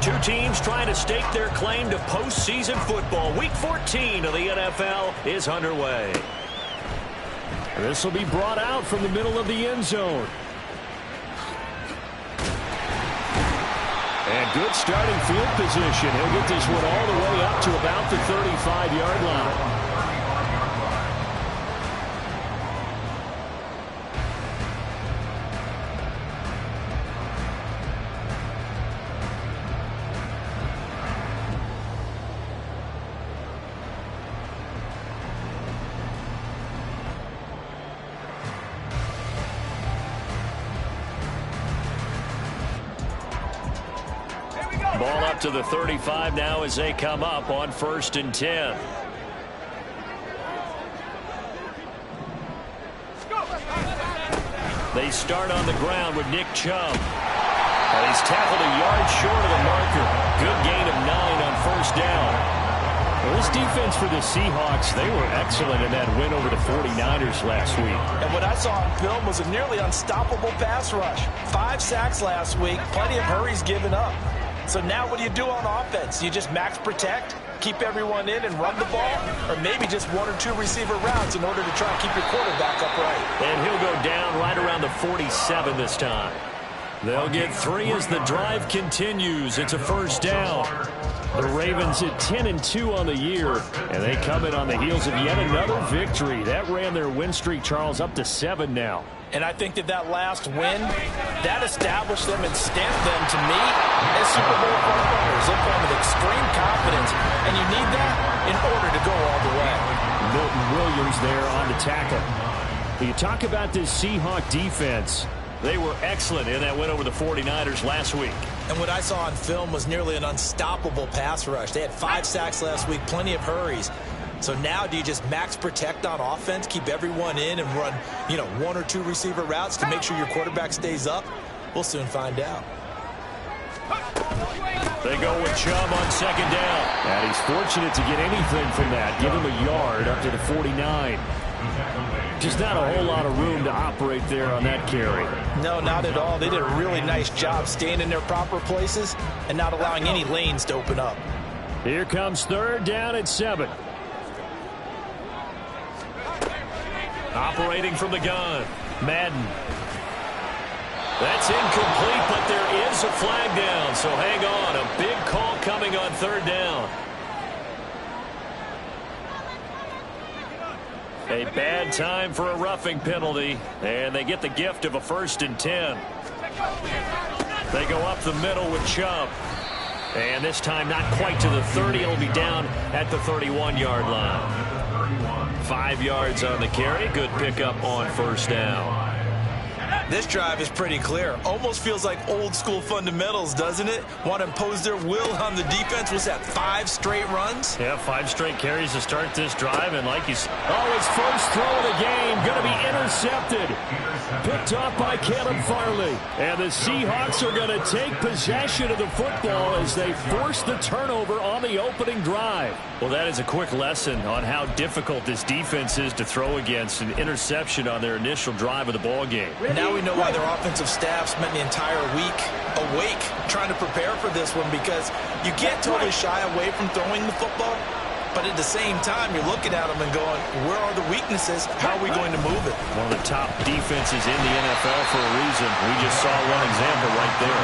Two teams trying to stake their claim to postseason football. Week 14 of the NFL is underway. This will be brought out from the middle of the end zone. And good starting field position. He'll get this one all the way up to about the 35-yard line. Ball up to the 35 now as they come up on 1st and 10. They start on the ground with Nick Chubb. And he's tackled a yard short of the marker. Good gain of 9 on 1st down. Well, this defense for the Seahawks, they were excellent in that win over the 49ers last week. And what I saw on film was a nearly unstoppable pass rush. 5 sacks last week, plenty of hurries given up. So now what do you do on offense? You just max protect, keep everyone in and run the ball, or maybe just 1 or 2 receiver routes in order to try and keep your quarterback upright. And he'll go down right around the 47 this time. They'll get 3 as the drive continues. It's a 1st down. The Ravens at 10-2 on the year, and they come in on the heels of yet another victory. That ran their win streak, Charles, up to 7 now. And I think that last win, that established them and stamped them, to me, as Super Bowl frontrunners. They're playing with extreme confidence, and you need that in order to go all the way. Milton Williams there on the tackle. You talk about this Seahawk defense. They were excellent in that win over the 49ers last week. And what I saw on film was nearly an unstoppable pass rush. They had 5 sacks last week, plenty of hurries. So now do you just max protect on offense, keep everyone in and run, 1 or 2 receiver routes to make sure your quarterback stays up? We'll soon find out. They go with Chubb on 2nd down. And he's fortunate to get anything from that. Give him a yard up to the 49. Just not a whole lot of room to operate there on that carry. No, not at all. They did a really nice job staying in their proper places and not allowing any lanes to open up. Here comes 3rd down at 7. Operating from the gun, Madden. That's incomplete, but there is a flag down, so hang on. A big call coming on 3rd down. A bad time for a roughing penalty, and they get the gift of a 1st and 10. They go up the middle with Chubb. And this time not quite to the 30. It'll be down at the 31-yard line. 5 yards on the carry. Good pickup on 1st down. This drive is pretty clear. Almost feels like old school fundamentals, doesn't it? Want to impose their will on the defense. Was that 5 straight runs? Yeah, 5 straight carries to start this drive. And like he's, his first throw of the game. Going to be intercepted. Picked off by Caleb Farley. And the Seahawks are going to take possession of the football as they force the turnover on the opening drive. Well, that is a quick lesson on how difficult this defense is to throw against. An interception on their initial drive of the ball game. Now we know why their offensive staff spent the entire week awake trying to prepare for this one, because you can't totally shy away from throwing the football, but at the same time you're looking at them and going, where are the weaknesses? How are we going to move it? One of the top defenses in the NFL for a reason. We just saw one example right there.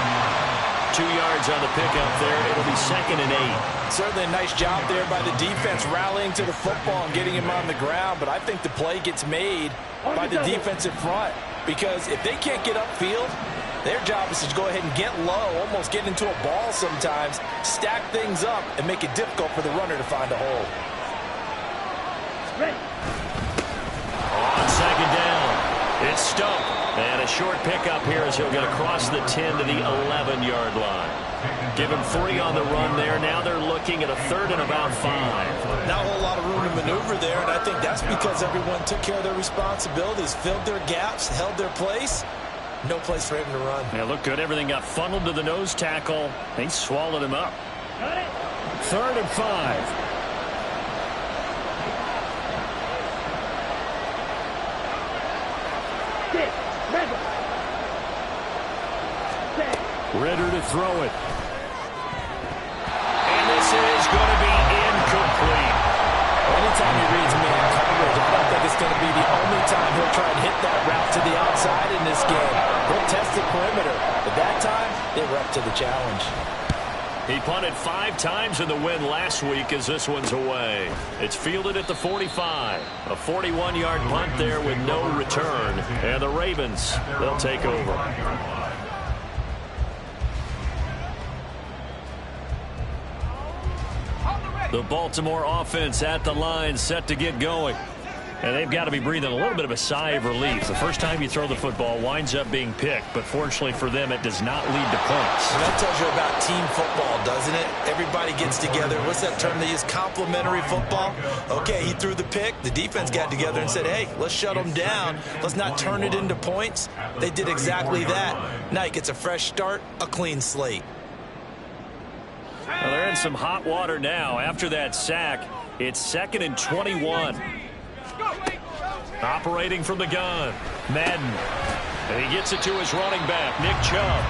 2 yards on the pickup there. It'll be 2nd and 8. Certainly a nice job there by the defense rallying to the football and getting him on the ground, but I think the play gets made by the defensive front. Because if they can't get upfield, their job is to go ahead and get low, almost get into a ball sometimes, stack things up, and make it difficult for the runner to find a hole. On 2nd down, it's Stump. And a short pickup here as he'll get across the 10 to the 11-yard line. Give him 3 on the run there. Now they're looking at a 3rd and about 5. Not a whole lot of room to maneuver there, and I think that's because everyone took care of their responsibilities, filled their gaps, held their place. No place for him to run. Yeah, looked good. Everything got funneled to the nose tackle. They swallowed him up. 3rd and 5. Ritter to throw it. going to be incomplete. Anytime he reads man coverage, I don't think it's going to be the only time he'll try and hit that route to the outside in this game. He'll test the perimeter, but that time, they were up to the challenge. He punted 5 times in the win last week as this one's away. It's fielded at the 45. A 41-yard punt there with no return. And the Ravens, they'll take over. The Baltimore offense at the line, set to get going. And they've got to be breathing a little bit of a sigh of relief. The first time you throw the football winds up being picked, but fortunately for them, it does not lead to points. Well, that tells you about team football, doesn't it? Everybody gets together. What's that term they use? Complementary football. Okay, he threw the pick. The defense got together and said, hey, let's shut them down. Let's not turn it into points. They did exactly that. Now he gets a fresh start, a clean slate. Well, they're in some hot water now. After that sack, it's 2nd and 21. Operating from the gun, Madden. And he gets it to his running back, Nick Chubb.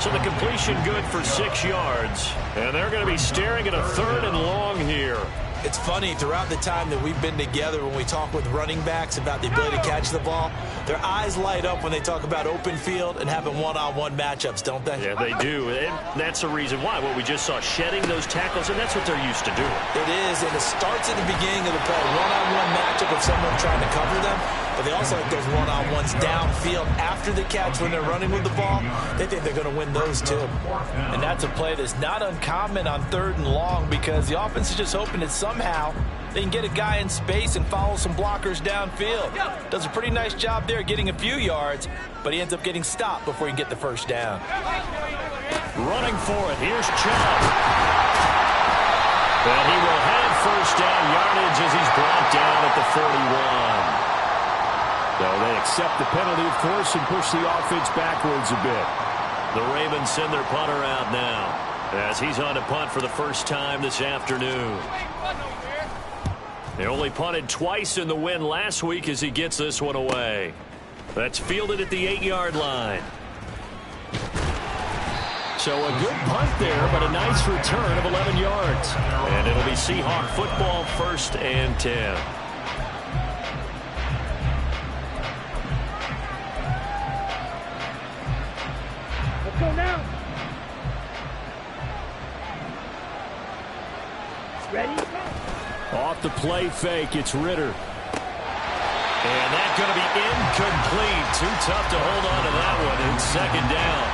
So the completion good for 6 yards. And they're going to be staring at a 3rd and long here. It's funny, throughout the time that we've been together, when we talk with running backs about the ability to catch the ball, their eyes light up when they talk about open field and having one-on-one matchups, don't they? Yeah, they do. And that's the reason why. What we just saw, shedding those tackles, and that's what they're used to doing. It is, and it starts at the beginning of the play. One-on-one matchup of someone trying to cover them, but they also have those one-on-ones downfield after the catch when they're running with the ball. They think they're going to win those, too. And that's a play that's not uncommon on 3rd and long because the offense is just hoping that somehow they can get a guy in space and follow some blockers downfield. Does a pretty nice job there getting a few yards, but he ends up getting stopped before he can get the first down. Running for it. Here's Chubb. And he will have first down yardage as he's brought down at the 41. So they accept the penalty, of course, and push the offense backwards a bit. The Ravens send their punter out now as he's on to punt for the first time this afternoon. They only punted twice in the win last week as he gets this one away. That's fielded at the 8-yard line. So a good punt there, but a nice return of 11 yards. And it'll be Seahawk football, 1st and 10. Let's go now. Ready? Off the play fake, it's Ritter. And that's going to be incomplete. Too tough to hold on to that one. It's 2nd down.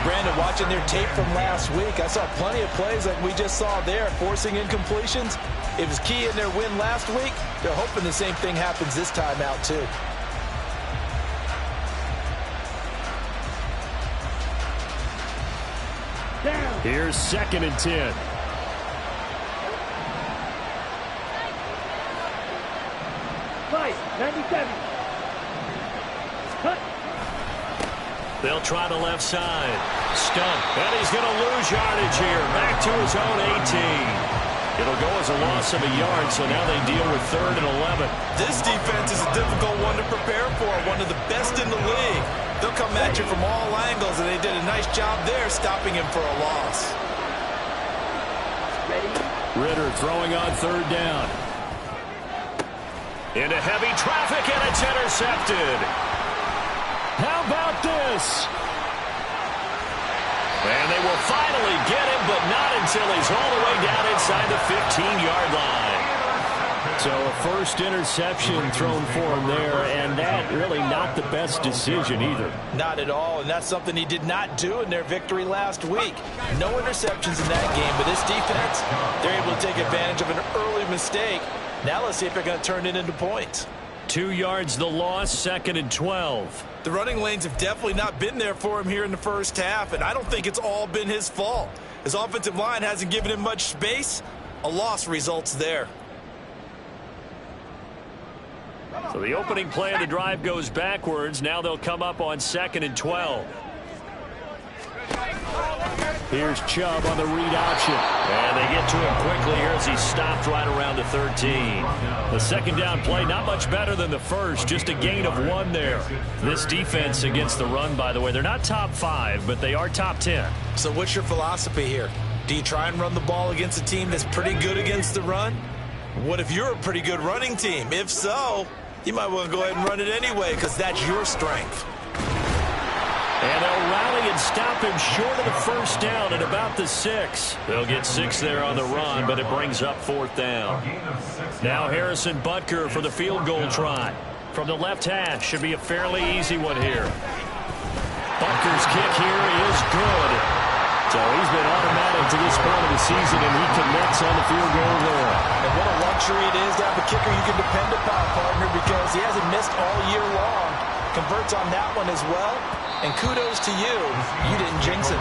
Brandon, watching their tape from last week, I saw plenty of plays like we just saw there, forcing incompletions. It was key in their win last week. They're hoping the same thing happens this time out, too. Down. Here's 2nd and 10. Fight. 97. Cut. They'll try the left side. Stunt. And he's going to lose yardage here. Back to his own 18. It'll go as a loss of a yard, so now they deal with 3rd and 11. This defense is a difficult one to prepare for, one of the best in the league. They'll come at you from all angles, and they did a nice job there stopping him for a loss. Ready? Ritter throwing on 3rd down. Into heavy traffic, and it's intercepted. How about this? And they will finally get him, but not until he's all the way down inside the 15-yard line. So a first interception thrown for him there, and that really not the best decision either. Not at all, and that's something he did not do in their victory last week. No interceptions in that game, but this defense, they're able to take advantage of an early mistake. Now let's see if they're going to turn it into points. 2 yards the loss, 2nd and 12. The running lanes have definitely not been there for him here in the first half, and I don't think it's all been his fault. His offensive line hasn't given him much space. A loss results there. So the opening play of the drive goes backwards. Now they'll come up on 2nd and 12. Here's Chubb on the read option. And they get to him quickly here as he stopped right around the 13. The 2nd down play, not much better than the first, just a gain of 1 there. This defense against the run, by the way, they're not top 5, but they are top 10. So what's your philosophy here? Do you try and run the ball against a team that's pretty good against the run? What if you're a pretty good running team? If so, you might want to go ahead and run it anyway because that's your strength. And they'll rally and stop him short of the first down at about the 6. They'll get 6 there on the run, but it brings up 4th down. Now Harrison Butker for the field goal try. From the left hash, should be a fairly easy one here. Butker's kick here is good. So he's been automatic to this point of the season, and he connects on the field goal there. And what a luxury it is to have a kicker you can depend upon, partner, because he hasn't missed all year long. Converts on that one as well. And kudos to you. You didn't jinx it.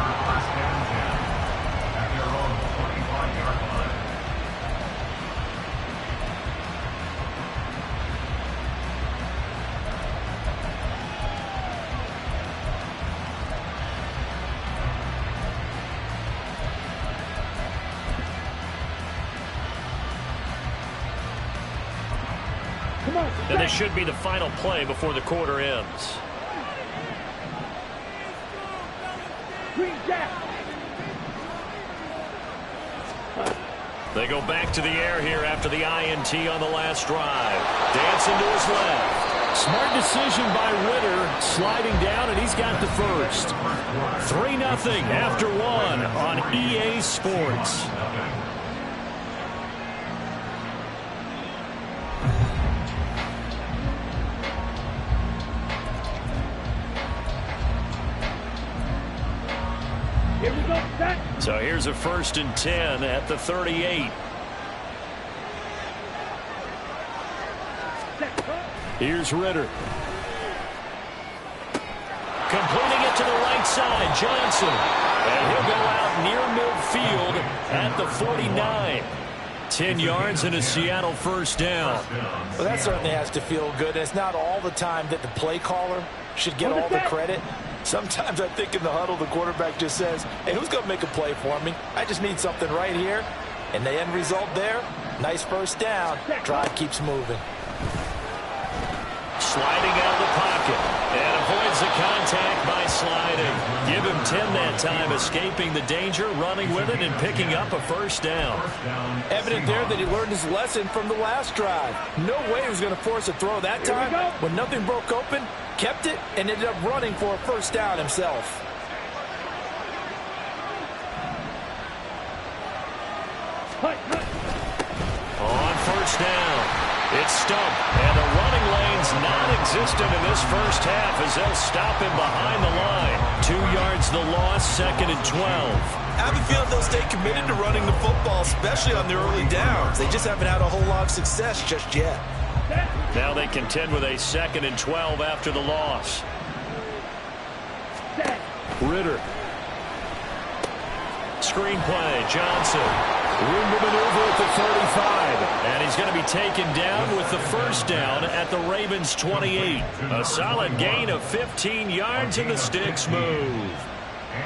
And this should be the final play before the quarter ends. They go back to the air here after the INT on the last drive. Dancing to his left. Smart decision by Ritter, sliding down, and he's got the first. 3-0 after 1 on EA Sports. So here's a 1st and 10 at the 38. Here's Ritter. Completing it to the right side, Johnson. And he'll go out near midfield at the 49. 10 yards and a Seattle first down. Well, that certainly has to feel good. It's not all the time that the play caller should get all the credit. Sometimes I think in the huddle, the quarterback just says, hey, who's going to make a play for me? I just need something right here. And the end result there, nice first down. Drive keeps moving. Sliding out of the pocket. And avoids the contact by sliding. Give him 10 that time, escaping the danger, running with it, and picking up a first down. Evident there that he learned his lesson from the last drive. No way he was going to force a throw that time. When nothing broke open, kept it, and ended up running for a first down himself. On first down, it's Stump, and the running lane's non-existent in this first half as they'll stop him behind the line. 2 yards the loss, 2nd and 12. I have a feeling they'll stay committed to running the football, especially on the early downs. They just haven't had a whole lot of success just yet. Now they contend with a 2nd and 12 after the loss. Ritter. Screenplay, Johnson. Room to maneuver at the 35. And he's going to be taken down with the first down at the Ravens' 28. A solid gain of 15 yards and the sticks move.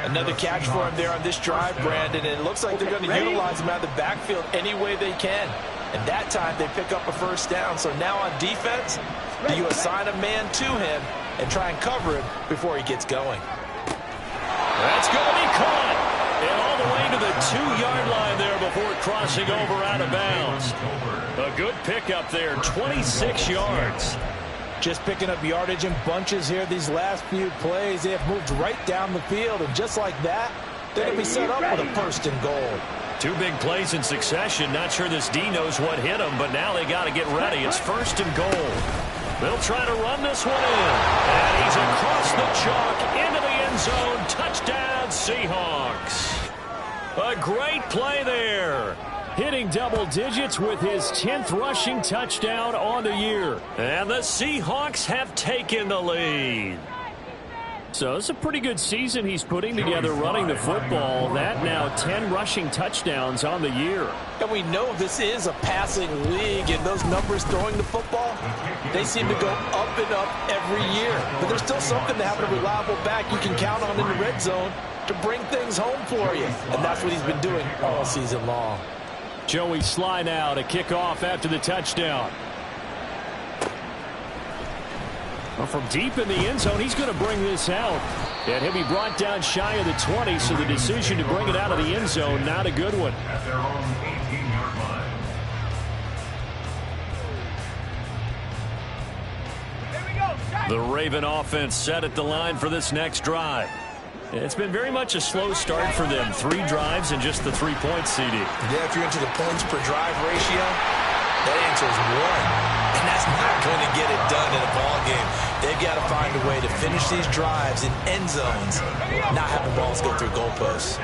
Another catch for him there on this drive, Brandon. And it looks like they're going to utilize him out of the backfield any way they can. And that time they pick up a first down. So now on defense, you assign a man to him and try and cover him before he gets going. That's going to be caught. And all the way to the 2-yard line there before crossing over out of bounds. A good pickup there, 26 yards. Just picking up yardage in bunches here these last few plays. They have moved right down the field, and just like that, they're going to be set up with a 1st and goal. 2 big plays in succession. Not sure this D knows what hit him, but now they got to get ready. It's 1st and goal. They'll try to run this one in. And he's across the chalk into the end zone. Touchdown, Seahawks. A great play there. Hitting double digits with his 10th rushing touchdown on the year. And the Seahawks have taken the lead. So it's a pretty good season he's putting together running the football. That now 10 rushing touchdowns on the year. And we know this is a passing league, and those numbers throwing the football, they seem to go up and up every year. But there's still something to having a reliable back you can count on in the red zone to bring things home for you. And that's what he's been doing all season long. Joey Sly now to kick off after the touchdown. Well, from deep in the end zone, he's going to bring this out. And he'll be brought down shy of the 20, so the decision to bring it out of the end zone, not a good one. At their own 18-yard line. The Raven offense set at the line for this next drive. It's been very much a slow start for them. 3 drives and just the 3 points, CD. Yeah, if you're into the points per drive ratio, that answer is 1. And that's not going to get it done in a ball game. They've got to find a way to finish these drives in end zones, not having balls go through goalposts.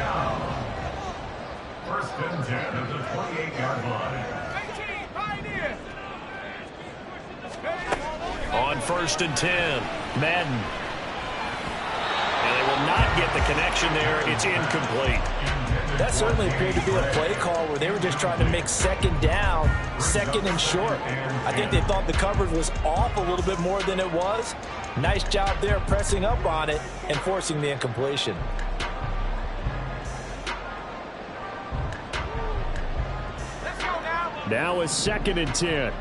First and 10 at the 28-yard line. On 1st and 10, Madden. And they will not get the connection there. It's incomplete. That certainly appeared to be a play call where they were just trying to make second down, second and short. I think they thought the coverage was off a little bit more than it was. Nice job there pressing up on it and forcing the incompletion. Now it's 2nd and 10.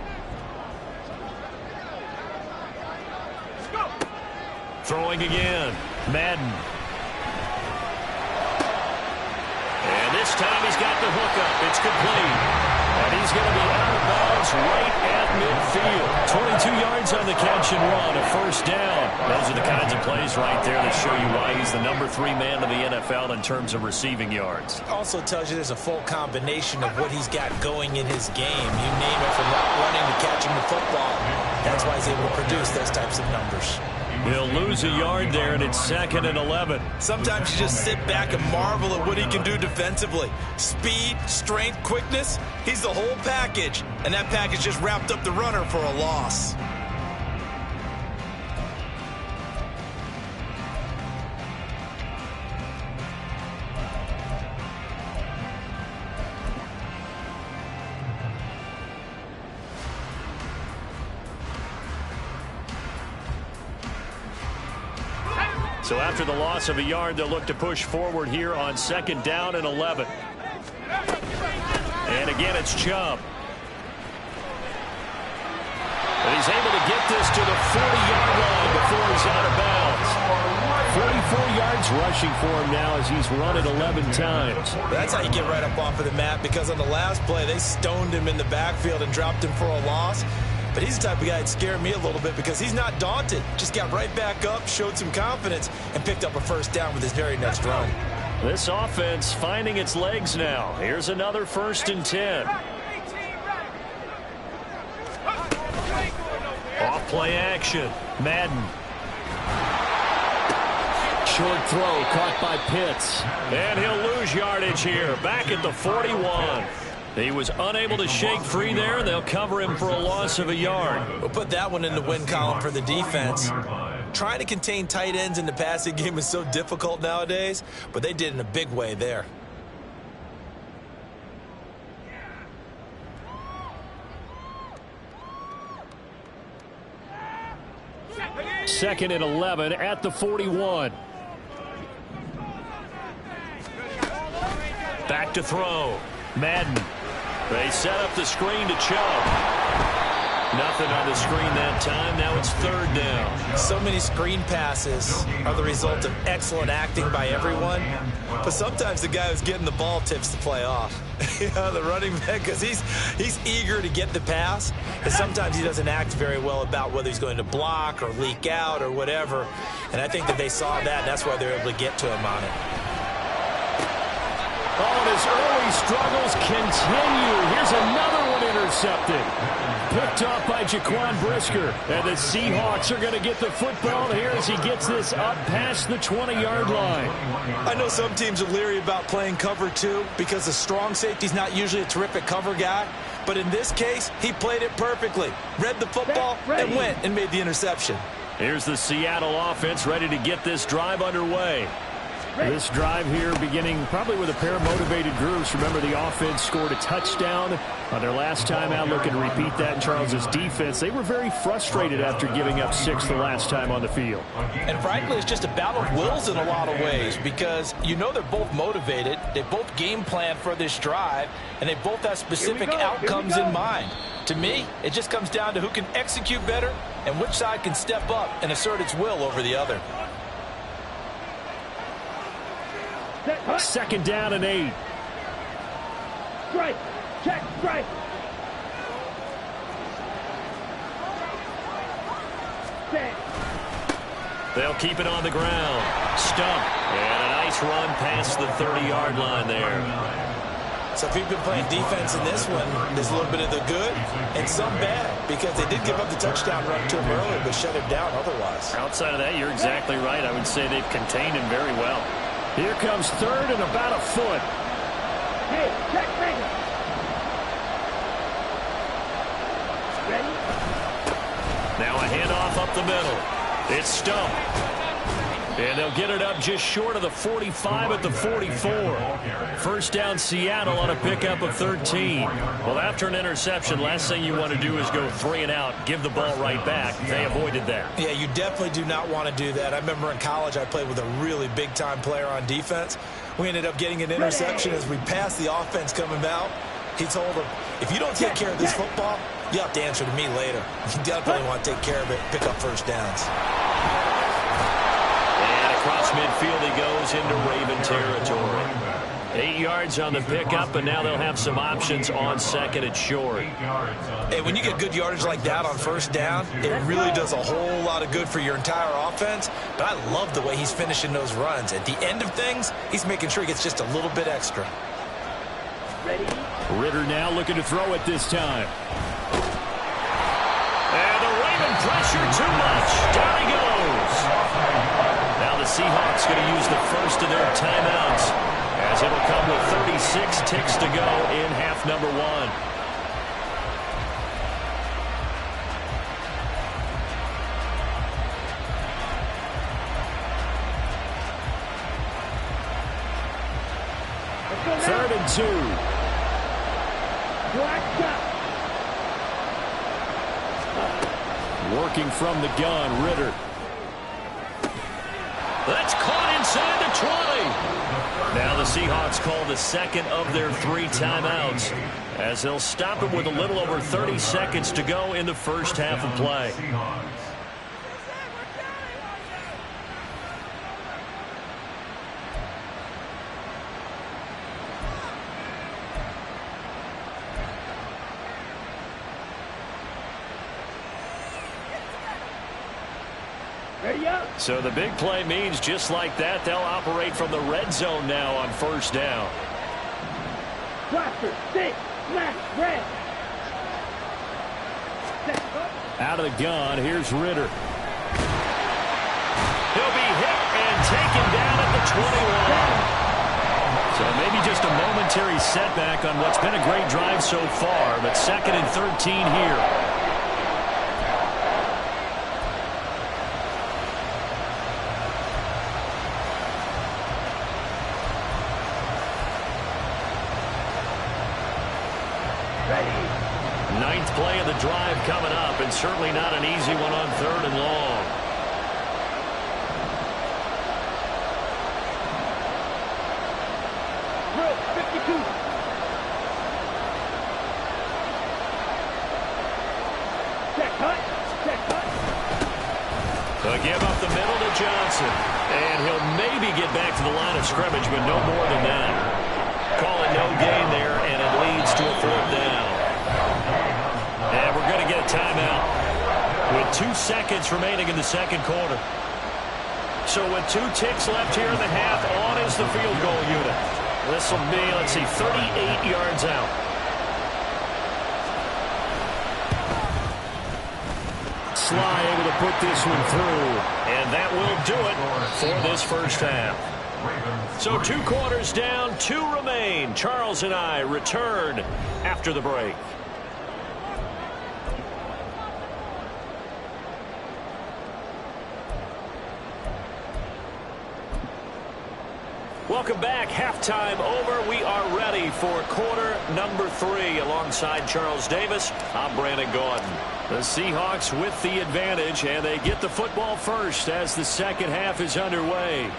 Throwing again. Madden. And this time he's got the hookup. It's complete. And he's going to be out of bounds right at midfield. 22 yards on the catch and run. A first down. Those are the kinds of plays right there that show you why he's the number 3 man in the NFL in terms of receiving yards. Also tells you there's a full combination of what he's got going in his game. You name it, from running to catching the football. That's why he's able to produce those types of numbers. He'll lose a yard there, and it's 2nd and 11. Sometimes you just sit back and marvel at what he can do defensively. Speed, strength, quickness, he's the whole package. And that package just wrapped up the runner for a loss. So after the loss of a yard, they'll look to push forward here on 2nd down and 11. And again, it's Chubb. And he's able to get this to the 40-yard line before he's out of bounds. 44 yards rushing for him now as he's run it 11 times. That's how you get right up off of the mat, because on the last play, they stoned him in the backfield and dropped him for a loss. But he's the type of guy that scared me a little bit because he's not daunted. Just got right back up, showed some confidence, and picked up a first down with his very next run. This offense finding its legs now. Here's another 1st and 10. Off play action. Madden. Short throw caught by Pitts. And he'll lose yardage here. Back at the 41. He was unable to shake free there. They'll cover him for a loss of a yard. We'll put that one in the win column for the defense. Trying to contain tight ends in the passing game is so difficult nowadays, but they did in a big way there. Second and 11 at the 41. Back to throw. Madden. They set up the screen to Chubb. Nothing on the screen that time. Now it's 3rd down. So many screen passes are the result of excellent acting by everyone. But sometimes the guy who's getting the ball tips the play off. You know, the running back, because he's eager to get the pass. And sometimes he doesn't act very well about whether he's going to block or leak out or whatever. And I think that they saw that, and that's why they were able to get to him on it. Oh, and his early struggles continue. Here's another one intercepted. Picked off by Jaquan Brisker. And the Seahawks are going to get the football here as he gets this up past the 20-yard line. I know some teams are leery about playing cover 2 because the strong safety's not usually a terrific cover guy. But in this case, he played it perfectly. Read the football and went and made the interception. Here's the Seattle offense ready to get this drive underway. This drive here beginning probably with a pair of motivated groups. Remember, the offense scored a touchdown on their last time out. Looking to repeat that in Charles's defense. They were very frustrated after giving up 6 the last time on the field. And frankly, it's just a battle of wills in a lot of ways, because you know they're both motivated. They both game plan for this drive, and they both have specific outcomes in mind. To me, it just comes down to who can execute better and which side can step up and assert its will over the other. Second down and 8. Strike. Check. Strike. Set. They'll keep it on the ground. Stump. And a nice run past the 30-yard line there. So if you've been playing defense in this one, there's a little bit of the good and some bad, because they did give up the touchdown run to him earlier, but shut him down otherwise. Outside of that, you're exactly right. I would say they've contained him very well. Here comes third and about a foot. Hey, check finger. Ready? Now a handoff up the middle. It's Stump. And they'll get it up just short of the 45 at the 44. First down Seattle on a pickup of 13. Well, after an interception, last thing you want to do is go 3 and out, give the ball right back. They avoided that. Yeah, you definitely do not want to do that. I remember in college I played with a really big-time player on defense. We ended up getting an interception as we passed the offense coming out. He told him, if you don't take care of this football, you have to answer to me later. You definitely want to take care of it, pick up first downs. Across midfield he goes into Raven territory. 8 yards on the pickup, and now they'll have some options on second and short. Hey, when you get good yardage like that on first down, it really does a whole lot of good for your entire offense. But I love the way he's finishing those runs. At the end of things, he's making sure he gets just a little bit extra. Ready? Ritter now looking to throw it this time. And the Raven pressure too much. Down he goes. Now the Seahawks going to use the first of their timeouts, as it'll come with 36 ticks to go in half number 1. Third and 2. Black shot. Working from the gun, Ritter. That's caught inside the 20. Now the Seahawks call the second of their 3 timeouts, as they'll stop it with a little over 30 seconds to go in the first half of play. Ready up. So the big play means just like that, they'll operate from the red zone now on first down. Blaster, 6, left, red. Out of the gun, here's Ritter. He'll be hit and taken down at the 21. So maybe just a momentary setback on what's been a great drive so far, but second and 13 here. Ninth play of the drive coming up, and certainly not an easy one on third and long. Drill, 52. Check cut. Check cut. They'll give up the middle to Johnson, and he'll maybe get back to the line of scrimmage, but no more than that. Call it no gain there, and it leads to a 4th down. And we're going to get a timeout with 2 seconds remaining in the second quarter. So with 2 ticks left here in the half, on is the field goal unit. This will be, let's see, 38 yards out. Sly able to put this one through, and that will do it for this first half. So 2 quarters down, 2 remain. Charles and I return after the break. Welcome back. Halftime over. We are ready for quarter number 3. Alongside Charles Davis, I'm Brandon Gordon. The Seahawks with the advantage, and they get the football first as the second half is underway.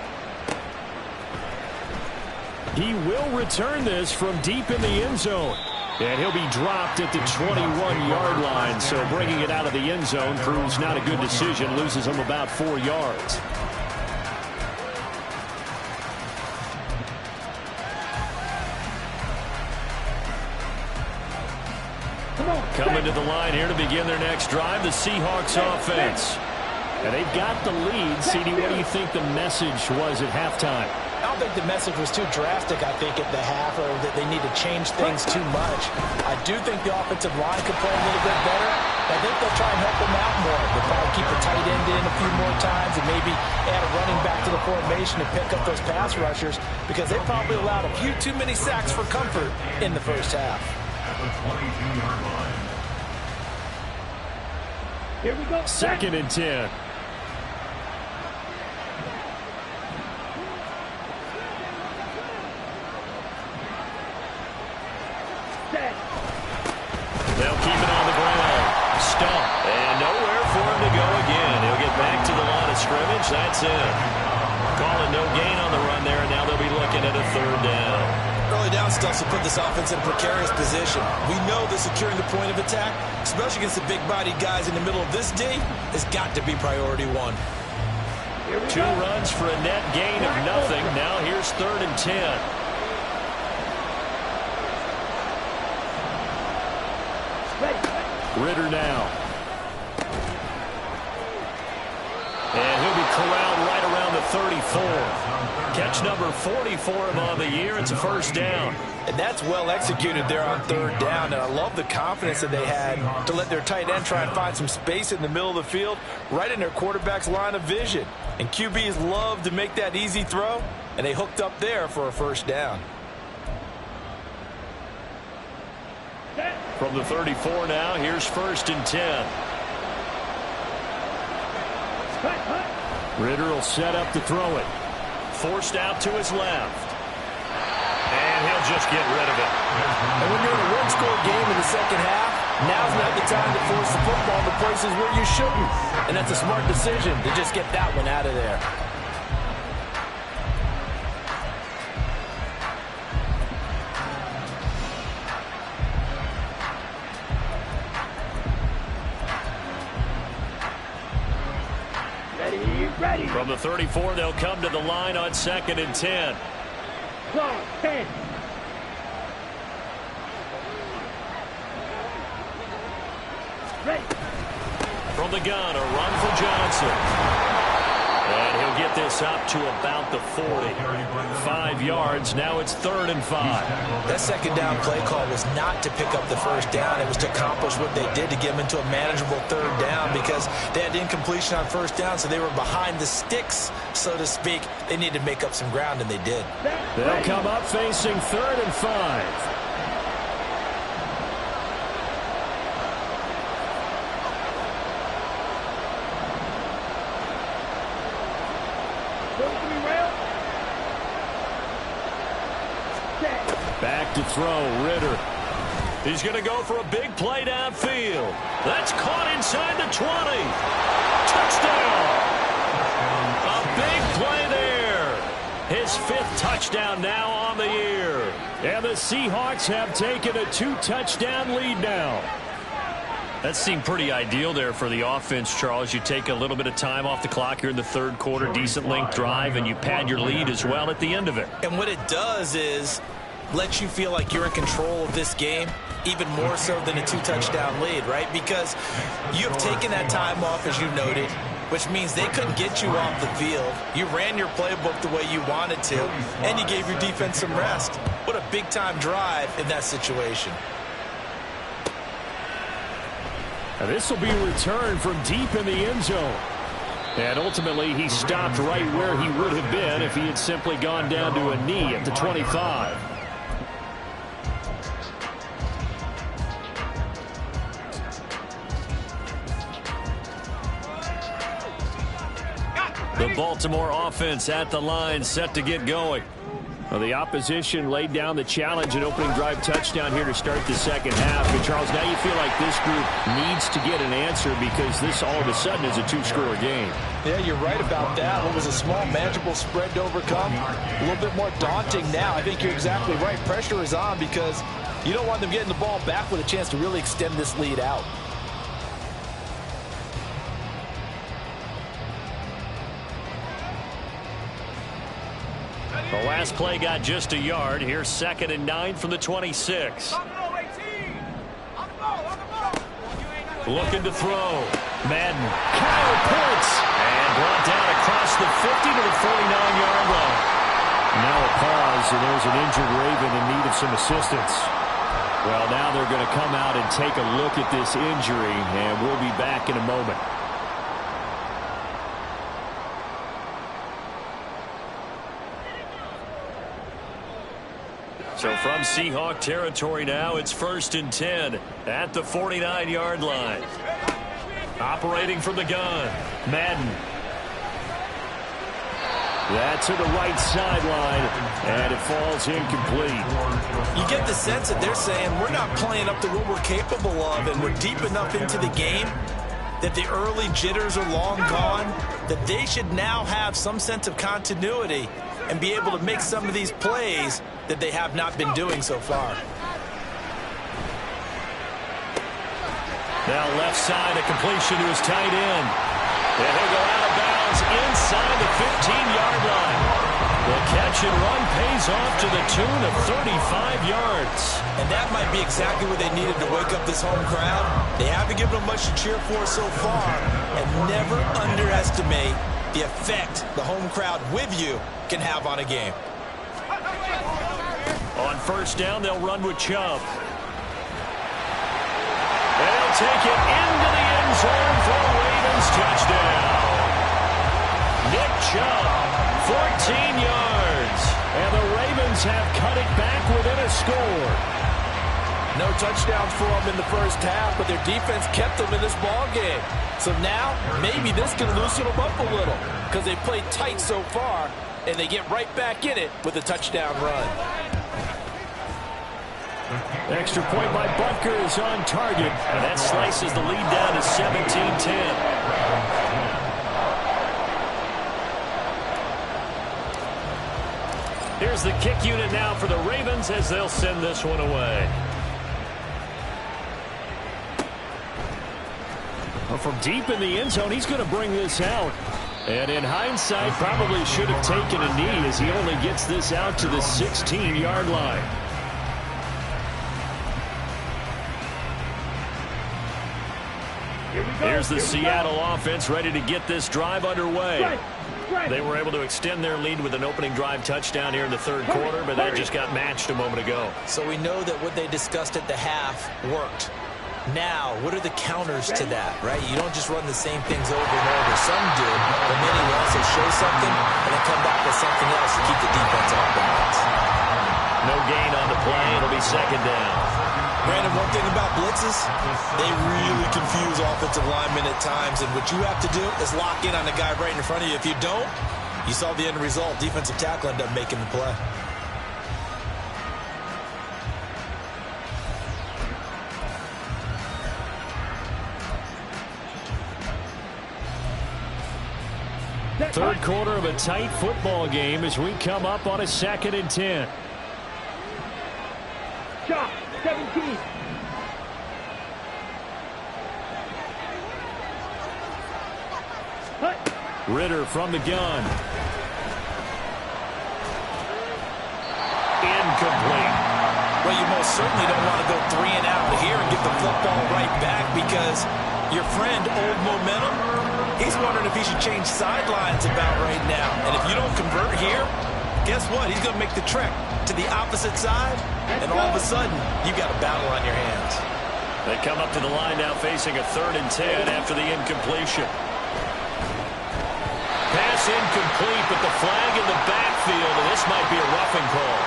He will return this from deep in the end zone. And he'll be dropped at the 21-yard line. So bringing it out of the end zone proves not a good decision. Loses him about 4 yards. Coming to the line here to begin their next drive, the Seahawks offense. And they've got the lead. CD, what do you think the message was at halftime? I don't think the message was too drastic, I think, at the half, or that they need to change things too much. I do think the offensive line could play a little bit better. I think they'll try and help them out more. They'll probably keep the tight end in a few more times and maybe add a running back to the formation to pick up those pass rushers, because they probably allowed a few too many sacks for comfort in the first half. At the 22-yard line. Here we go. 2nd and 10. They'll keep it on the ground. Stump. And nowhere for him to go again. He'll get back to the line of scrimmage. That's it. Calling no gain on the run there, and now they'll be looking at a 3rd down. Early down stuff will put this offense in a precarious position. We know that securing the point of attack, especially against the big-bodied guys in the middle of this D, has got to be priority 1. 2 runs for a net gain of nothing. Now here's 3rd and 10. Ritter now. And he'll be corralled right around the 34. Catch number 40 for him on the year. It's a 1st down. And that's well executed there on 3rd down. And I love the confidence that they had to let their tight end try and find some space in the middle of the field, right in their quarterback's line of vision. And QBs love to make that easy throw, and they hooked up there for a 1st down. From the 34 now, here's 1st and 10. Ritter will set up to throw it. Forced out to his left. And he'll just get rid of it. And when you're in a one-score game in the second half, now's not the time to force the football to places where you shouldn't. And that's a smart decision to just get that one out of there. Ready. From the 34, they'll come to the line on 2nd and 10. 10. Ready. From the gun, a run for Johnson. And he'll get this up to about the 40. 5 yards. Now it's 3rd and 5. That 2nd down play call was not to pick up the 1st down. It was to accomplish what they did to get them into a manageable 3rd down, because they had incompletion on 1st down, so they were behind the sticks, so to speak. They needed to make up some ground, and they did. They'll come up facing 3rd and 5. Back to throw, Ritter. He's going to go for a big play downfield. That's caught inside the 20. Touchdown! A big play there. His 5th touchdown now on the year. And the Seahawks have taken a 2-touchdown lead now. That seemed pretty ideal there for the offense, Charles. You take a little bit of time off the clock here in the 3rd quarter, decent length drive, and you pad your lead as well at the end of it. And what it does is let you feel like you're in control of this game, even more so than a 2-touchdown lead, right? Because you've taken that time off, as you noted, which means they couldn't get you off the field. You ran your playbook the way you wanted to, and you gave your defense some rest. What a big-time drive in that situation. Now this will be a return from deep in the end zone. And ultimately, he stopped right where he would have been if he had simply gone down to a knee at the 25. The Baltimore offense at the line, set to get going. Well, the opposition laid down the challenge, an opening drive touchdown here to start the second half. But, Charles, now you feel like this group needs to get an answer because this all of a sudden is a 2-score game. Yeah, you're right about that. What was a small, manageable spread to overcome, a little bit more daunting now. I think you're exactly right. Pressure is on because You don't want them getting the ball back with a chance to really extend this lead out. The last play got just a yard. Here's 2nd and 9 from the 26. Looking to throw. Madden. Kyle Pitts. And brought down across the 50 to the 49-yard line. Now a pause, and there's an injured Raven in need of some assistance. Well, now they're going to come out and take a look at this injury, and we'll be back in a moment. So from Seahawk territory now, it's 1st and 10 at the 49-yard line. Operating from the gun, Madden. That's to the right sideline, and it falls incomplete. You get the sense that they're saying we're not playing up to what we're capable of, and we're deep enough into the game that the early jitters are long gone, that they should now have some sense of continuity and be able to make some of these plays that they have not been doing so far. Now left side, a completion to his tight end. And he'll go out of bounds inside the 15-yard line. The catch and run pays off to the tune of 35 yards. And that might be exactly what they needed to wake up this home crowd. They haven't given them much to cheer for so far. And never underestimate the effect the home crowd with you can have on a game. On 1st down, they'll run with Chubb. They'll take it into the end zone for a Ravens touchdown. Nick Chubb, 14 yards. And the Ravens have cut it back within a score. No touchdowns for them in the first half, but their defense kept them in this ball game. So now, maybe this can loosen them up a little because they played tight so far, and they get right back in it with a touchdown run. Extra point by Butker is on target, and that slices the lead down to 17-10. Here's the kick unit now for the Ravens as they'll send this one away. Well, from deep in the end zone, he's going to bring this out. And in hindsight, probably should have taken a knee as he only gets this out to the 16-yard line. Here's the Seattle offense ready to get this drive underway. They were able to extend their lead with an opening drive touchdown here in the 3rd quarter, but that just got matched a moment ago. So we know that what they discussed at the half worked. Now, what are the counters to that, right? You don't just run the same things over and over. Some do, but many will also show something and then come back with something else to keep the defense off balance. No gain on the play. It'll be 2nd down. Brandon, one thing about blitzes, they really confuse offensive linemen at times, and what you have to do is lock in on the guy right in front of you. If you don't, you saw the end result. Defensive tackle ended up making the play. Third quarter of a tight football game as we come up on a 2nd and 10. Shot, 17. Ritter from the gun. Incomplete. Well, you most certainly don't want to go 3 and out here and get the football right back because your friend, Old Momentum, he's wondering if he should change sidelines about right now. And if you don't convert here, guess what? He's going to make the trek to the opposite side, and all of a sudden, you've got a battle on your hands. They come up to the line now facing a 3rd and 10 after the incompletion. Pass incomplete, but the flag in the backfield, and this might be a roughing call.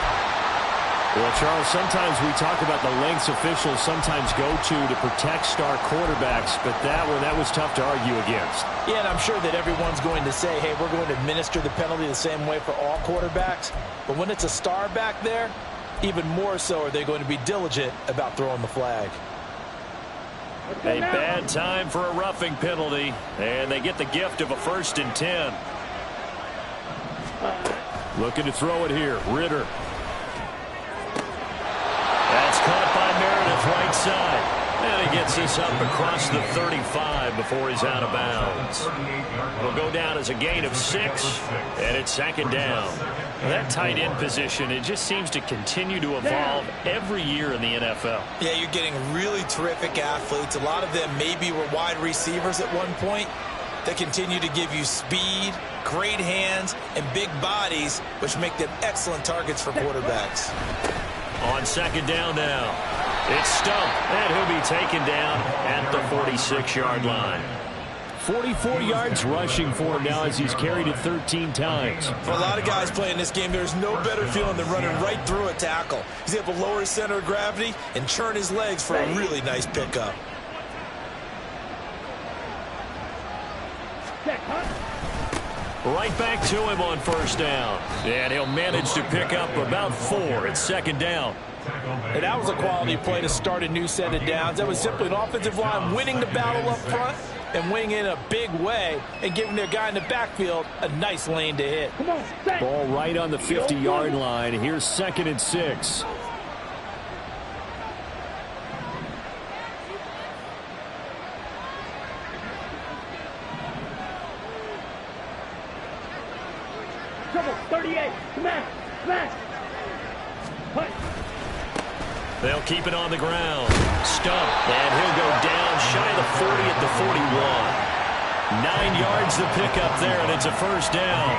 Well, Charles, sometimes we talk about the lengths officials sometimes go to protect star quarterbacks, but that was tough to argue against. Yeah, and I'm sure that everyone's going to say, hey, we're going to administer the penalty the same way for all quarterbacks. But when it's a star back there, even more so are they going to be diligent about throwing the flag. A bad time for a roughing penalty, and they get the gift of a 1st and 10. Looking to throw it here, Ritter. That's caught right side. And he gets this up across the 35 before he's out of bounds. It'll go down as a gain of 6, and it's second down. That tight end position, it just seems to continue to evolve every year in the NFL. Yeah, you're getting really terrific athletes. A lot of them maybe were wide receivers at one point. They continue to give you speed, great hands, and big bodies, which make them excellent targets for quarterbacks. On second down now. It's Stump, and he'll be taken down at the 46-yard line. 44 yards rushing for him now as he's carried it 13 times. For a lot of guys playing this game, there's no better feeling than running right through a tackle. He's able to lower his center of gravity and churn his legs for a really nice pickup. Right back to him on first down. And he'll manage to pick up about 4 at second down. And that was a quality play to start a new set of downs. That was simply an offensive line winning the battle up front and winning in a big way and giving their guy in the backfield a nice lane to hit. Come on, set. Ball right on the 50-yard line. Here's 2nd and 6. Trouble, 38. Smash, smash. Punch. They'll keep it on the ground. Stump, and he'll go down shy of the 40 at the 41. 9 yards to pick up there, and it's a first down.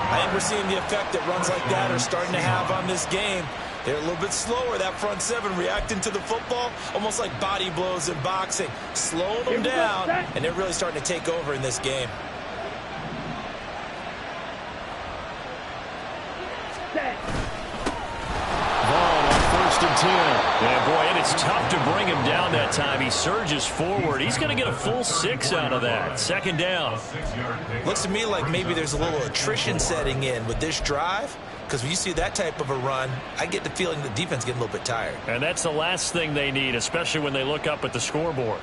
I think we're seeing the effect that runs like that are starting to have on this game. They're a little bit slower, that front seven, reacting to the football, almost like body blows in boxing, slowing them down, and they're really starting to take over in this game. Set. Vaughn on 1st and 10. And boy, and it's tough to bring him down that time. He surges forward. He's going to get a full 6 out of that. Second down. Looks to me like maybe there's a little attrition setting in with this drive, because when you see that type of a run, I get the feeling the defense getting a little bit tired. And that's the last thing they need, especially when they look up at the scoreboard.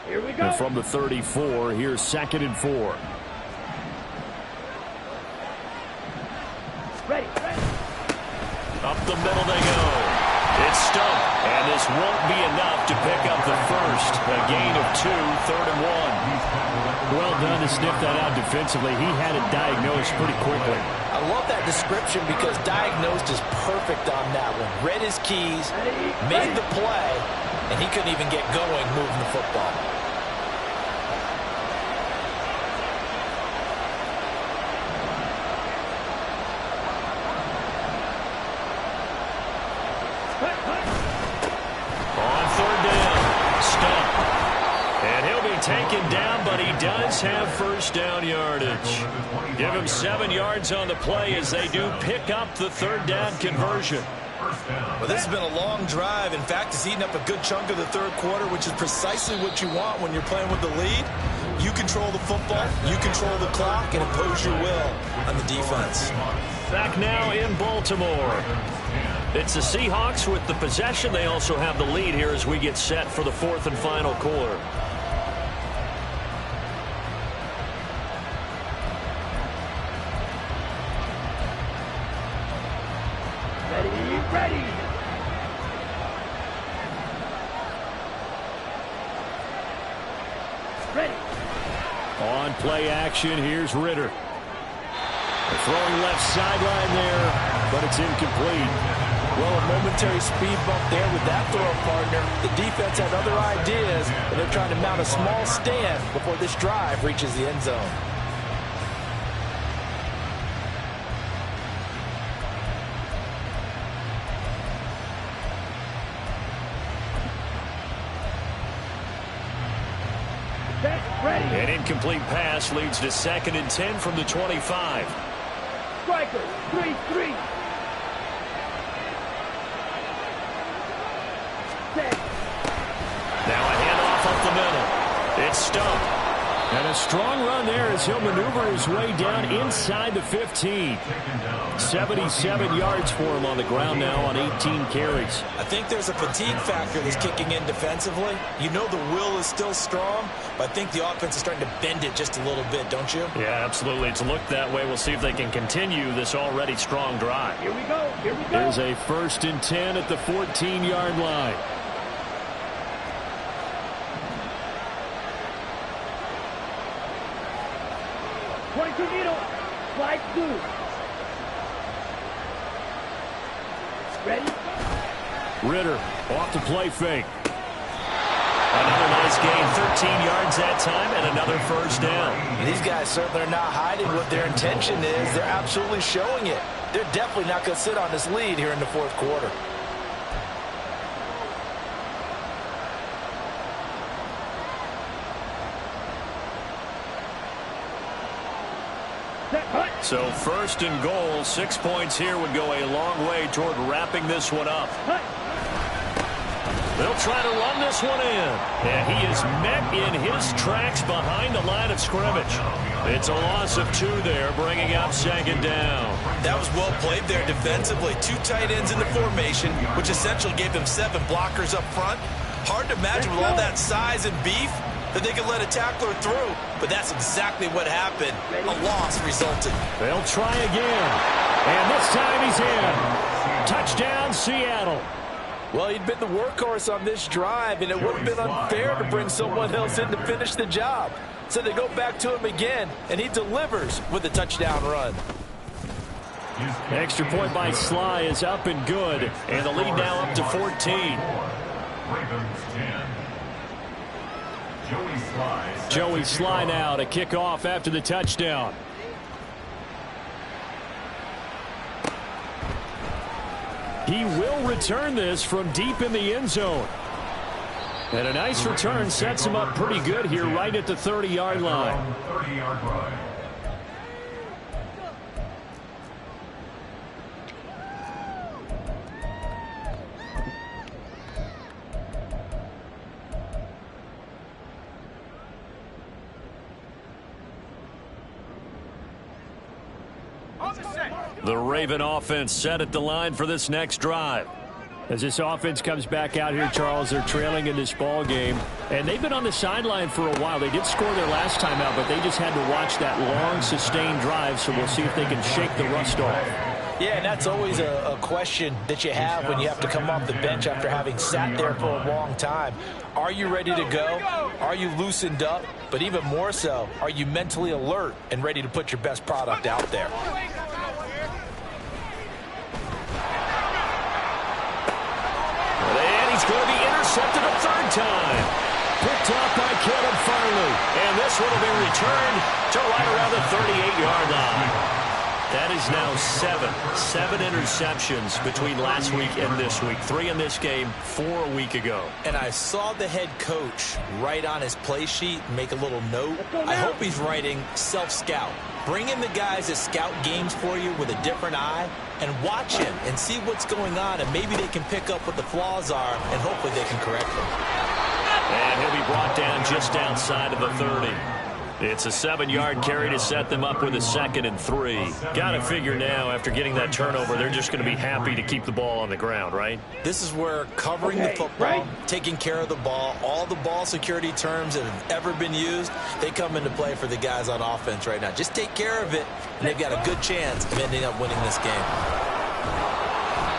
Here we go. And from the 34, here's 2nd and 4. Ready, ready. Up the middle they go. It's Stump, and this won't be enough to pick up the first. A gain of 2, 3rd and 1. Well done to sniff that out defensively. He had it diagnosed pretty quickly. I love that description because diagnosed is perfect on that one. Read his keys, made the play, and he couldn't even get going moving the football. Taken down, but he does have first down yardage. Give him 7 yards on the play as they do pick up the 3rd down conversion. Well, this has been a long drive. In fact, it's eaten up a good chunk of the 3rd quarter, which is precisely what you want when you're playing with the lead. You control the football, you control the clock, and impose your will on the defense. Back now in Baltimore. It's the Seahawks with the possession. They also have the lead here as we get set for the 4th and final quarter. Ready. Ready. On play action, here's Ritter. Throwing left sideline there, but it's incomplete. Well, a momentary speed bump there with that throw partner. The defense had other ideas, and they're trying to mount a small stand before this drive reaches the end zone. An incomplete pass leads to 2nd and 10 from the 25. Striker, 3-3. Now a handoff up the middle. It's Stump. And a strong run there as he'll maneuver his way down inside the 15. 77 yards for him on the ground now on 18 carries. I think there's a fatigue factor that's kicking in defensively. You know the will is still strong, but I think the offense is starting to bend it just a little bit, don't you? Yeah, absolutely. It's looked that way. We'll see if they can continue this already strong drive. Here we go. Here we go. There's a 1st and 10 at the 14-yard line. Slide through. Ready? Ritter off the play fake. Another nice gain, 13 yards that time, and another 1st down. These guys certainly are not hiding what their intention is. They're absolutely showing it. They're definitely not going to sit on this lead here in the 4th quarter. So 1st and goal, 6 points here would go a long way toward wrapping this one up. They'll try to run this one in. And he is met in his tracks behind the line of scrimmage. It's a loss of 2 there, bringing up 2nd down. That was well played there defensively. 2 tight ends in the formation, which essentially gave them 7 blockers up front. Hard to imagine with all that size and beef that they could let a tackler through, but that's exactly what happened. A loss resulted. They'll try again, and this time he's in. Touchdown, Seattle. Well, he'd been the workhorse on this drive, and it would have been unfair to bring someone else in to finish the job. So they go back to him again, and he delivers with a touchdown run. Extra point by Sly is up and good, and the lead now up to 14. Ravens 10. Joey Sly now to kick off after the touchdown. He will return this from deep in the end zone. And a nice return sets him up pretty good here right at the 30-yard line. 30-yard line. The Raven offense set at the line for this next drive. As this offense comes back out here, Charles, they're trailing in this ball game, and they've been on the sideline for a while. They did score their last time out, but they just had to watch that long, sustained drive, so we'll see if they can shake the rust off. Yeah, and that's always a question that you have when you have to come off the bench after having sat there for a long time. Are you ready to go? Are you loosened up? But even more so, are you mentally alert and ready to put your best product out there? And he's going to be intercepted a 3rd time. Picked off by Caleb Farley. And this one will be returned to right around the 38-yard line. That is now 7 interceptions between last week and this week. 3 in this game, 4 a week ago. And I saw the head coach write on his play sheet, make a little note. I hope he's writing self-scout. Bring in the guys that scout games for you with a different eye and watch him and see what's going on, and maybe they can pick up what the flaws are, and hopefully they can correct them. And he'll be brought down just outside of the 30. It's a 7-yard carry to set them up with a 2nd and 3. Got to figure now, after getting that turnover, they're just going to be happy to keep the ball on the ground, right? This is where covering the football, taking care of the ball, all the ball security terms that have ever been used, they come into play for the guys on offense right now. Just take care of it, and they've got a good chance of ending up winning this game.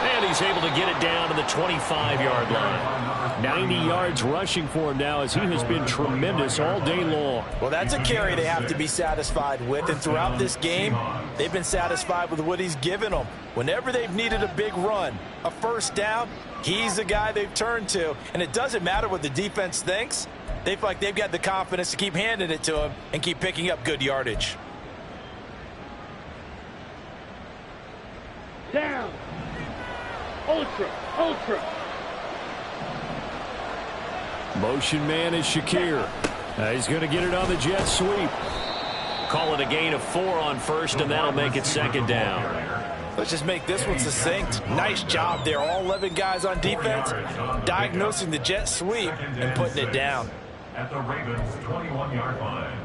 And he's able to get it down to the 25-yard line. 90 yards rushing for him now, as he has been tremendous all day long. Well, that's a carry they have to be satisfied with, and throughout this game, they've been satisfied with what he's given them. Whenever they've needed a big run, a 1st down, he's the guy they've turned to, and it doesn't matter what the defense thinks. They feel like they've got the confidence to keep handing it to him and keep picking up good yardage. Down. Ultra. Motion man is Shakir. He's going to get it on the jet sweep. Call it a gain of 4 on 1st, and that'll make it 2nd down. Let's just make this one succinct. Nice job there. All 11 guys on defense diagnosing the jet sweep and putting it down. At the Ravens 21-yard line.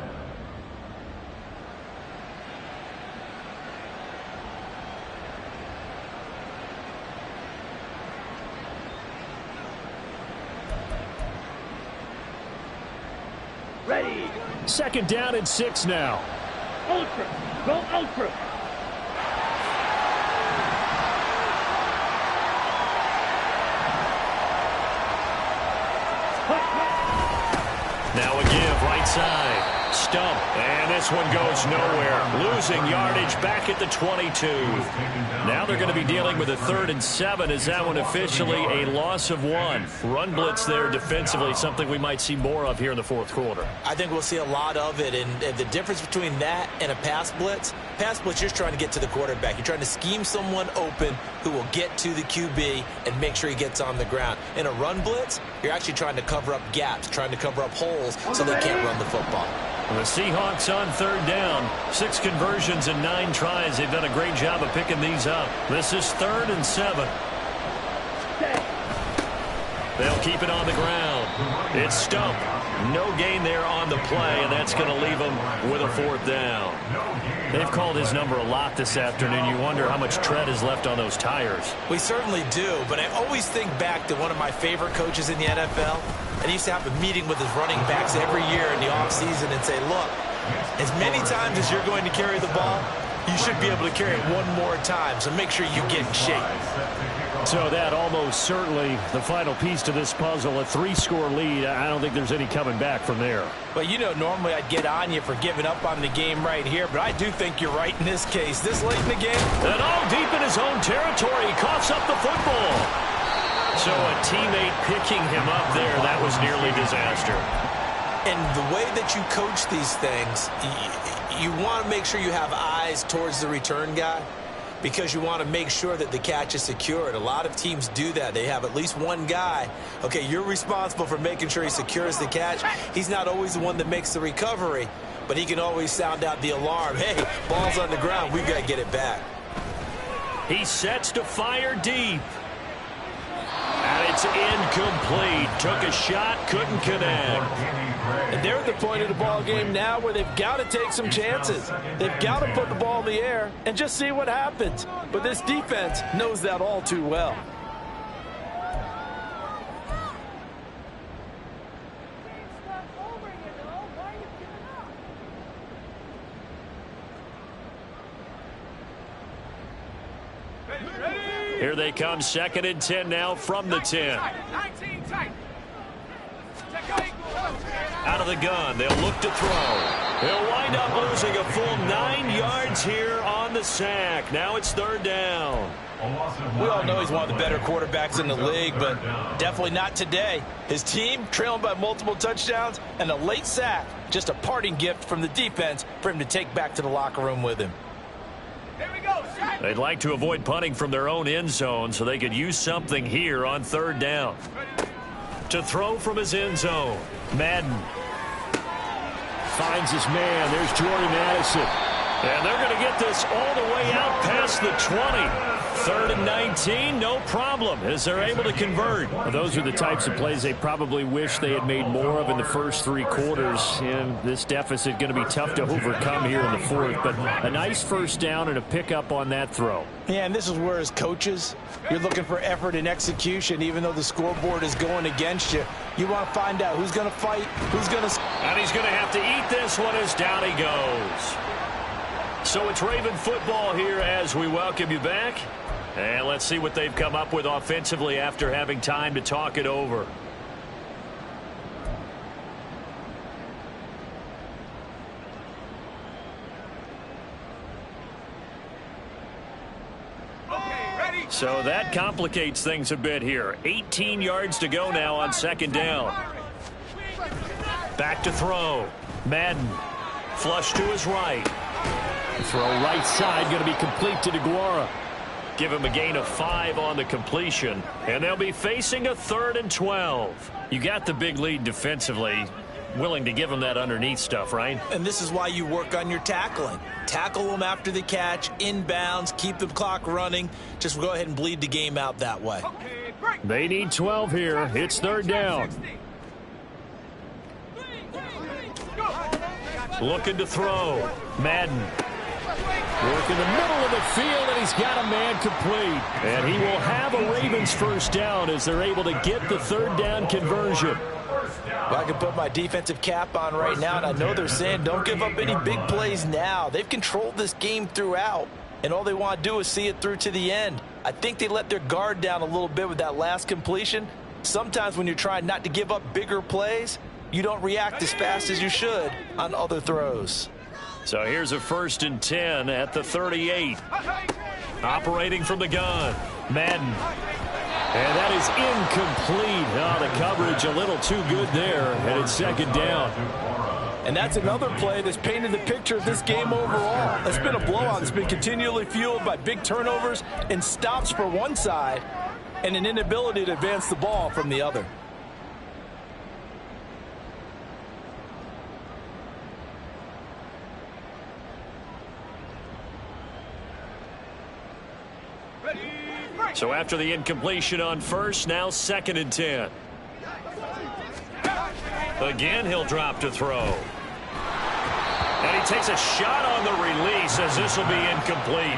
Ready. Second down and 6 now. Ultra. Go ultra. Now a give, right side. Stump, and this one goes nowhere. Losing yardage back at the 22. Now they're going to be dealing with a 3rd and 7. Is that one officially a loss of 1? Run blitz there defensively, something we might see more of here in the 4th quarter. I think we'll see a lot of it, and the difference between that and a pass blitz, you're just trying to get to the quarterback. You're trying to scheme someone open who will get to the QB and make sure he gets on the ground. In a run blitz, you're actually trying to cover up gaps, trying to cover up holes so they can't run the football. The Seahawks on 3rd down. 6 conversions and 9 tries. They've done a great job of picking these up. This is 3rd and 7. They'll keep it on the ground. It's Stump. No gain there on the play, and that's going to leave them with a 4th down. They've called his number a lot this afternoon. You wonder how much tread is left on those tires. We certainly do, but I always think back to one of my favorite coaches in the NFL. And he used to have a meeting with his running backs every year in the offseason and say, look, as many times as you're going to carry the ball, you should be able to carry it one more time, so make sure you get in shape. So that almost certainly the final piece to this puzzle, a 3-score lead. I don't think there's any coming back from there. But, you know, normally I'd get on you for giving up on the game right here, but I do think you're right in this case. This late in the game. And all deep in his own territory, he coughs up the football. So a teammate picking him up there, that was nearly disaster. And the way that you coach these things, you want to make sure you have eyes towards the return guy because you want to make sure that the catch is secured. A lot of teams do that. They have at least one guy. Okay, you're responsible for making sure he secures the catch. He's not always the one that makes the recovery, but he can always sound out the alarm. Hey, ball's on the ground. We've got to get it back. He sets to fire deep. And it's incomplete. Took a shot, couldn't connect. And they're at the point of the ball game now where they've got to take some chances. They've got to put the ball in the air and just see what happens. But this defense knows that all too well. Here they come, 2nd and 10 now from the 10. Out of the gun, they'll look to throw. He'll wind up losing a full 9 yards here on the sack. Now it's 3rd down. We all know he's one of the better quarterbacks in the league, but definitely not today. His team trailing by multiple touchdowns and a late sack. Just a parting gift from the defense for him to take back to the locker room with him. They'd like to avoid punting from their own end zone so they could use something here on 3rd down. To throw from his end zone, Madden finds his man. There's Jordan Addison. And they're going to get this all the way out past the 20. 3rd and 19, no problem, as they're able to convert. Well, those are the types of plays they probably wish they had made more of in the first 3 quarters. And this deficit going to be tough to overcome here in the 4th. But a nice 1st down and a pickup on that throw. Yeah, and this is where as coaches, you're looking for effort and execution. Even though the scoreboard is going against you, you want to find out who's going to fight, who's going to... And he's going to have to eat this one as down he goes. So it's Raven football here as we welcome you back. And let's see what they've come up with offensively after having time to talk it over. So that complicates things a bit here. 18 yards to go now on 2nd down. Back to throw. Madden. Flush to his right. Throw right side, going to be complete to DeGuara. Give him a gain of 5 on the completion. And they'll be facing a 3rd and 12. You got the big lead defensively. Willing to give them that underneath stuff, right? And this is why you work on your tackling. Tackle them after the catch, inbounds, keep the clock running. Just go ahead and bleed the game out that way. They need 12 here. It's 3rd down. Looking to throw. Madden. Work in the middle of the field, and he's got a man complete. And he will have a Ravens 1st down as they're able to get the 3rd down conversion. Well, I can put my defensive cap on right now, and I know they're saying don't give up any big plays now. They've controlled this game throughout, and all they want to do is see it through to the end. I think they let their guard down a little bit with that last completion. Sometimes when you're trying not to give up bigger plays, you don't react as fast as you should on other throws. So here's a 1st and 10 at the 38. Operating from the gun, Madden. And that is incomplete. Oh, the coverage a little too good there, and it's 2nd down. And that's another play that's painted the picture of this game overall. It's been a blowout. It's been continually fueled by big turnovers and stops for one side and an inability to advance the ball from the other. So after the incompletion on 1st, now 2nd and 10. Again, he'll drop to throw. And he takes a shot on the release as this will be incomplete.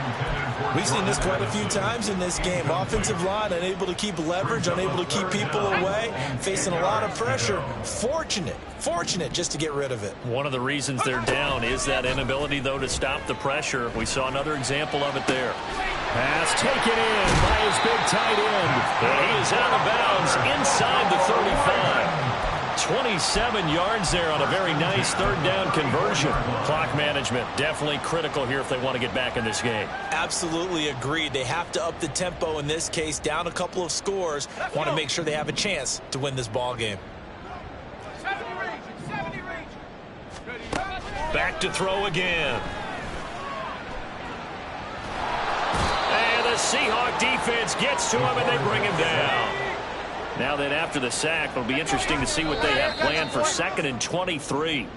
We've seen this quite a few times in this game. Offensive line unable to keep leverage, unable to keep people away, facing a lot of pressure. Fortunate just to get rid of it. One of the reasons they're down is that inability, though, to stop the pressure. We saw another example of it there. Pass taken in by his big tight end. And he is out of bounds inside the 35. 27 yards there on a very nice 3rd down conversion. Clock management definitely critical here if they want to get back in this game. Absolutely agreed. They have to up the tempo in this case, down a couple of scores. Want to make sure they have a chance to win this ball game. Back to throw again. And the Seahawks defense gets to him and they bring him down. Now then, after the sack, it'll be interesting to see what they have planned for 2nd and 23.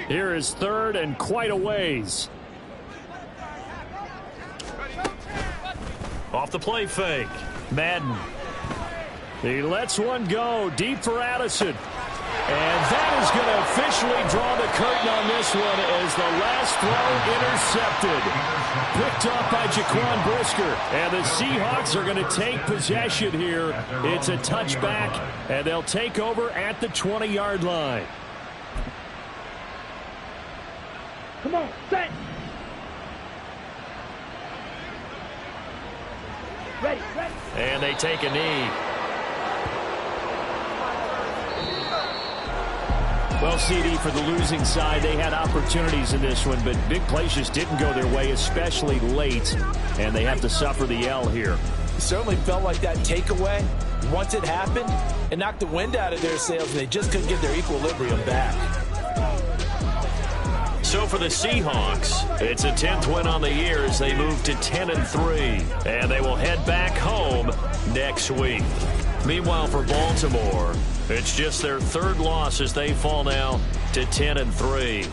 Here is 3rd and quite a ways. Off the play fake. Madden. He lets one go deep for Addison. And that is going to officially draw the curtain on this one as the last throw intercepted. Picked off by Jaquan Brisker. And the Seahawks are going to take possession here. It's a touchback, and they'll take over at the 20-yard line. Come on, set. Ready. And they take a knee. Well, CD, for the losing side, they had opportunities in this one, but big plays just didn't go their way, especially late, and they have to suffer the L here. It certainly felt like that takeaway, once it happened, it knocked the wind out of their sails, and they just couldn't get their equilibrium back. So for the Seahawks, it's a 10th win on the year as they move to 10-3, and they will head back home next week. Meanwhile, for Baltimore, it's just their 3rd loss as they fall now to 10-3.